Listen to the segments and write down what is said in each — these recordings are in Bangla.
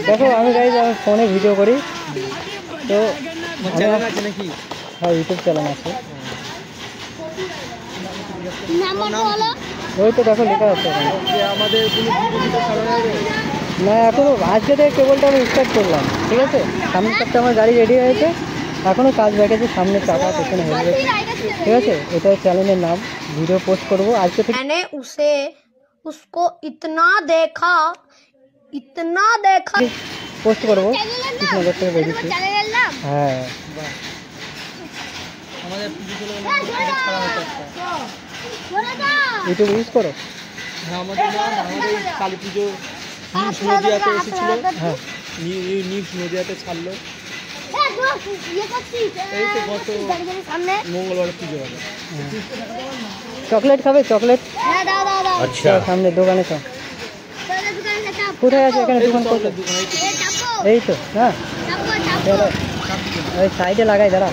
দেখো আমি গাইজ আমি ফোনে ভিডিও করি তো নাকি? হ্যাঁ ইউটিউব চ্যানেল আছে। ওই তো দেখো লেখা আছে আমাদের না এখনো আজকে থেকে কেবলটা আমি স্টার্ট করলাম, ঠিক আছে। সামনের সপ্তাহে আমার গাড়ি রেডি হয়েছে, এখনও কাজ রেখেছে, সামনে চাকা পেছনে হেলমেট, ঠিক আছে। এটা চ্যানেলের নাম, ভিডিও পোস্ট করবো আজকে থেকে। मैंने उसको इतना देखा পোস্ট করবো কৃষ্ণনগর থেকে বেরিয়েছি। হ্যাঁ ইউটিউব ইউজ করো? হ্যাঁ আমাদের কালী পুজো নিউজ নদিয়াতে এসেছিল। হ্যাঁ নিউজ নদিয়াতে ছাড়লো, এই তো গত মঙ্গলবার পুজো হবে। চকলেট খাবে? চকলেট আচ্ছা সামনে দোকানে তো কোথায় আছে এখানে দোকান? এই তো না চলো ওই সাইডে লাগাই দাঁড়া।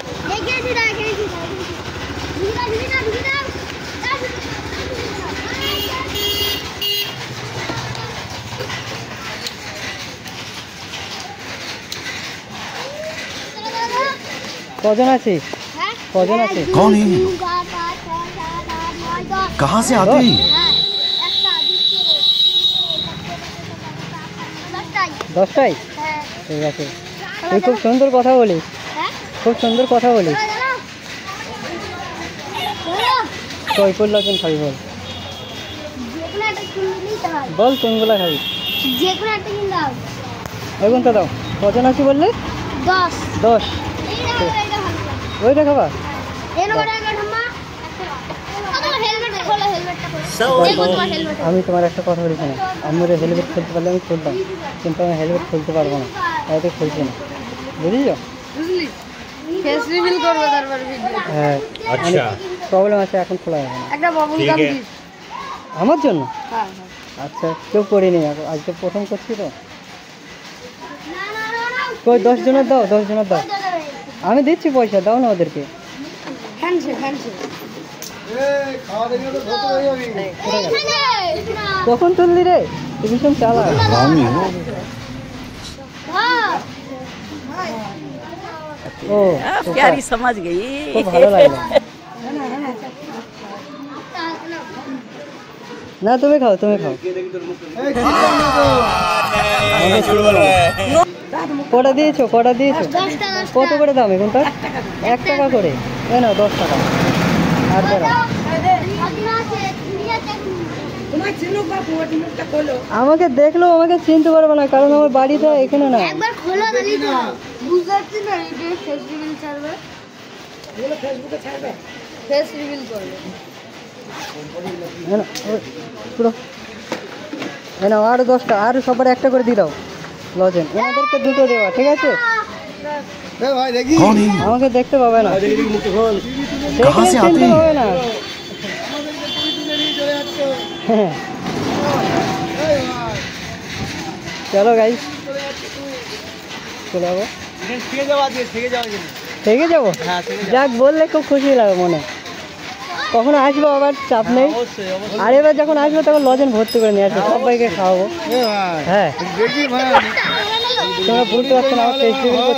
कौन आছিস? कौन आছিস? कौन है? कहाँ से आते हैं? 10টায় ঠিক আছে। তুই খুব সুন্দর কথা বলিস, খুব সুন্দর কথা বলিস। কই কোন লাগেন খাবি বল, বল কোনগুলা খাবি? ওইগুনটা দাও। কজন আছি বললে? 10। ওইটা খাবা? আমি তোমার একটা কথা বলি না, আমি হেলমেট খুলতে পারলে আমি খুলতাম, কিন্তু আমি হেলমেট খুলতে পারবো না, তাই তো খুলছি না, বুঝেছো? হ্যাঁ আচ্ছা প্রবলেম আছে, এখন খোলা যাবে না। আমার জন্য? আচ্ছা কেউ করিনি, আজকে প্রথম করছি তো। কই 10 জনের দাও, 10 জনের দাও, আমি দিচ্ছি পয়সা, দাও না ওদেরকে। কখন তুললি রে? ভীষণ চালা। ও प्यारी समझ गई, খুব ভালো লাগলো। না তুমি খাও, তুমি খাও। কটা দিয়েছো? কটা দিয়েছো? কত করে দাম এখনটা? 1 টাকা করে। এ না 10 টাকা। আর দাঁড়া আমাকে দেখলেও আমাকে চিনতে পারবে না, কারণ আমার বাড়িটা এখানে না। আর 10টা, আর সবার একটা করে দিয়ে দাও লজেন, এনাদেরকে 2টো দেওয়া, ঠিক আছে। আমাকে দেখতে পাবে না, চিনতে পাবে না। চলো গাইস চলে যাবো, থেকে যাবো। যাক বললে খুব খুশি লাগে মনে। কখনো আসবো আবার, চাপ নেই। আর এবার যখন আসবো তখন লজেন ভর্তি করে নিয়ে আসবো, সবাইকে খাওয়াবো। হ্যাঁ তোমরা বুঝতে পারছো না, আমার টেস্ট করতে